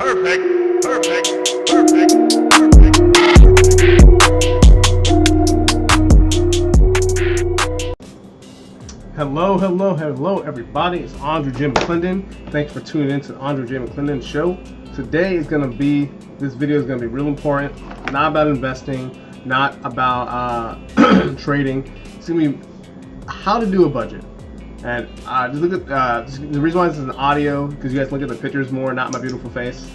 Perfect. Hello, everybody. It's AndreJMcClendon. Thanks for tuning in to the AndreJMcClendon show. This video is going to be real important. Not about investing, not about trading. It's going to be how to do a budget. And just look at the reason why this is an audio, because you guys look at the pictures more, not my beautiful face.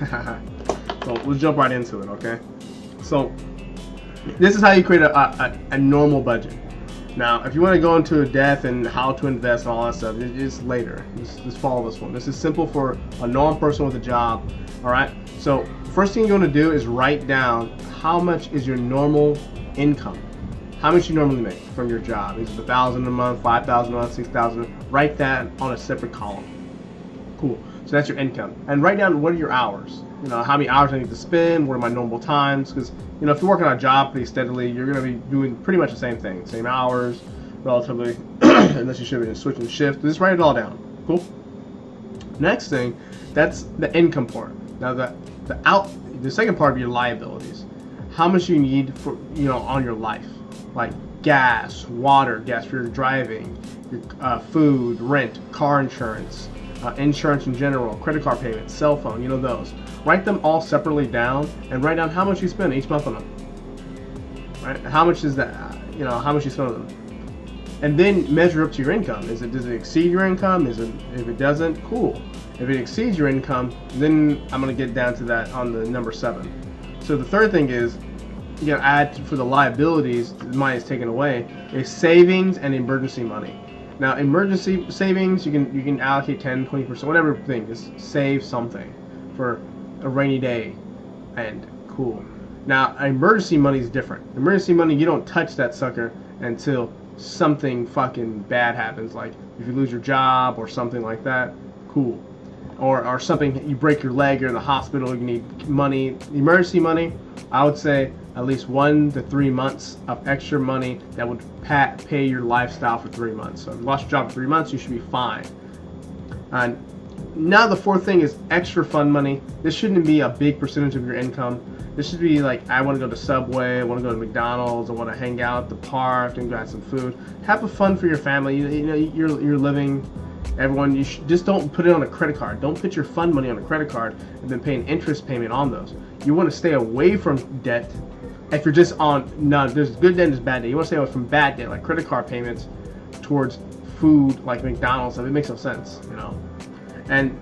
So let's jump right into it, okay? So this is how you create a normal budget. Now, if you want to go into depth and how to invest and all that stuff, it's later. Just follow this one. This is simple for a normal person with a job. All right. So first thing you're going to do is write down how much is your normal income. How much you normally make from your job. Is it $1,000 a month, $5,000 a month, $6,000? Write that on a separate column. Cool. So that's your income. And write down what are your hours. You know, how many hours I need to spend, what are my normal times, because you know, if you're working on a job pretty steadily, you're going to be doing pretty much the same thing, same hours, relatively, unless you should be switching shifts. Just write it all down. Cool. Next thing, that's the income part. Now the second part of your liabilities. How much you need for, you know, on your life, like gas for your driving, your food, rent, car insurance. Insurance in general, credit card payments, cell phone, you know, those. Write them all separately down and write down how much you spend each month on them. Right? How much is that? You know, how much you spend on them. And then measure up to your income. Does it exceed your income? If it doesn't, cool. If it exceeds your income, then I'm gonna get down to that on the number 7. So the third thing is, you gotta add for the liabilities, the money is taken away, is savings and emergency money. Now, emergency savings, you can allocate 10, 20%, whatever thing. Just save something for a rainy day, and cool. Now, emergency money is different. Emergency money, you don't touch that sucker until something fucking bad happens, like if you lose your job or something like that. Cool. Or something, you break your leg, you're in the hospital, you need money. Emergency money, I would say at least 1 to 3 months of extra money that would pay your lifestyle for 3 months. So if you lost your job for 3 months, you should be fine. And now the fourth thing is extra fun money. This shouldn't be a big percentage of your income. This should be like, I want to go to Subway, I want to go to McDonald's, I want to hang out at the park and grab some food. Have a fun for your family. You know, you're living. Everyone, you just don't put it on a credit card. Don't put your fun money on a credit card and then pay an interest payment on those. You want to stay away from debt. If you're just on, no, there's good debt and there's bad debt. You want to stay away from bad debt, like credit card payments towards food, like McDonald's. It makes no sense, you know. And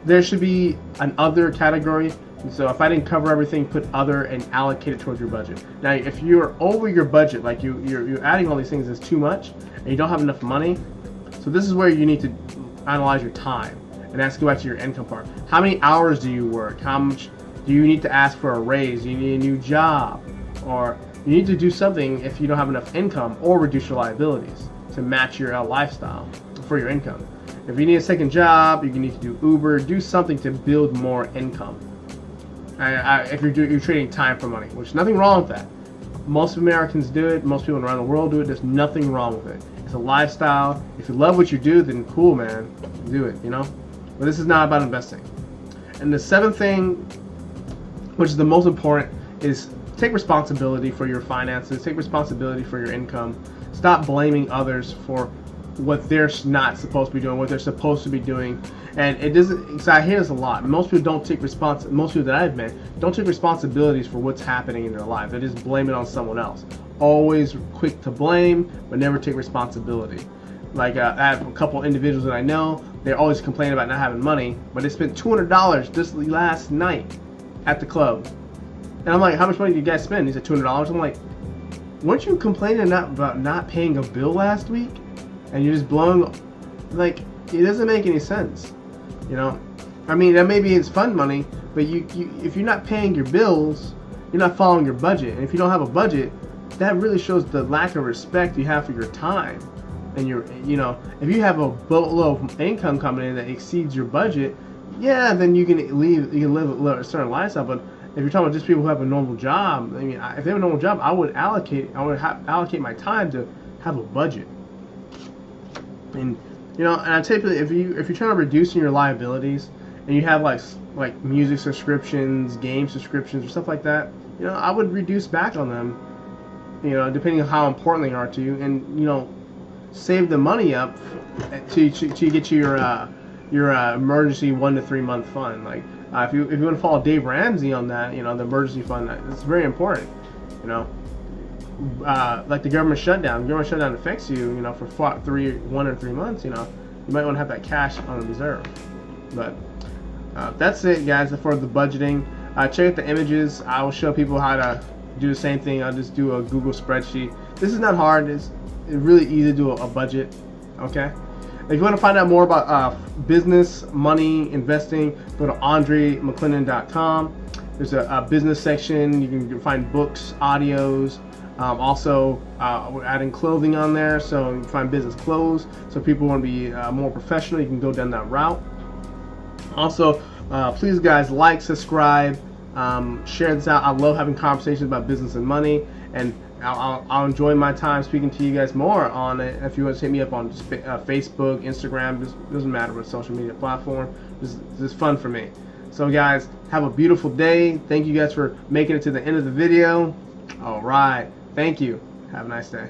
there should be an other category. So if I didn't cover everything, put other and allocate it towards your budget. Now, if you're over your budget, like you're adding all these things, it's too much, and you don't have enough money. So this is where you need to analyze your time, and that's go back to your income part. How many hours do you work? How much do you need to ask for a raise? Do you need a new job? Or you need to do something if you don't have enough income, or reduce your liabilities to match your lifestyle for your income. If you need a second job, you need to do Uber, do something to build more income. If you're trading time for money, which nothing wrong with that. Most Americans do it. Most people around the world do it. There's nothing wrong with it. It's a lifestyle. If you love what you do, then cool, man. Do it, you know? But this is not about investing. And the seventh thing, which is the most important, is take responsibility for your finances. Take responsibility for your income. Stop blaming others for what they're not supposed to be doing, what they're supposed to be doing. And it doesn't, because I hear this a lot. Most people don't take most people that I've met don't take responsibilities for what's happening in their life. They just blame it on someone else. Always quick to blame, but never take responsibility. Like I have a couple individuals that I know, they're always complaining about not having money, but they spent $200 just last night at the club. And I'm like, how much money did you guys spend? He said $200. I'm like, weren't you complaining about not paying a bill last week? And you're just blowing, like, it doesn't make any sense. You know, I mean, that maybe it's fun money, but if you're not paying your bills, you're not following your budget. And if you don't have a budget, that really shows the lack of respect you have for your time. And you know, if you have a boatload of income coming in that exceeds your budget, yeah, then you can live a certain lifestyle. But if you're talking about just people who have a normal job, I mean, if they have a normal job, I would allocate my time to have a budget. And you know, and I typically, if you're trying to reduce your liabilities, and you have like like music subscriptions, game subscriptions, or stuff like that, you know, I would reduce back on them, you know, depending on how important they are to you, and you know, save the money up to get your emergency 1 to 3 month fund. Like if you want to follow Dave Ramsey on that, you know, the emergency fund, it's very important. You know, like the government shutdown. The government shutdown affects you, you know, for 1 or 3 months. You know, you might want to have that cash on reserve. But that's it, guys, for the budgeting. Check out the images. I will show people how to do the same thing. I'll just do a Google spreadsheet. This is not hard. It's really easy to do a budget. Okay. If you want to find out more about business, money, investing, go to AndreJMcClendon.com. There's a business section. You can find books, audios. Also, we're adding clothing on there, so you can find business clothes. So people want to be more professional, you can go down that route. Also, please, guys, like, subscribe, share this out. I love having conversations about business and money, and I'll enjoy my time speaking to you guys more on it. If you want to hit me up on Facebook, Instagram, it doesn't matter what social media platform. This is fun for me. So, guys, have a beautiful day. Thank you guys for making it to the end of the video. All right. Thank you. Have a nice day.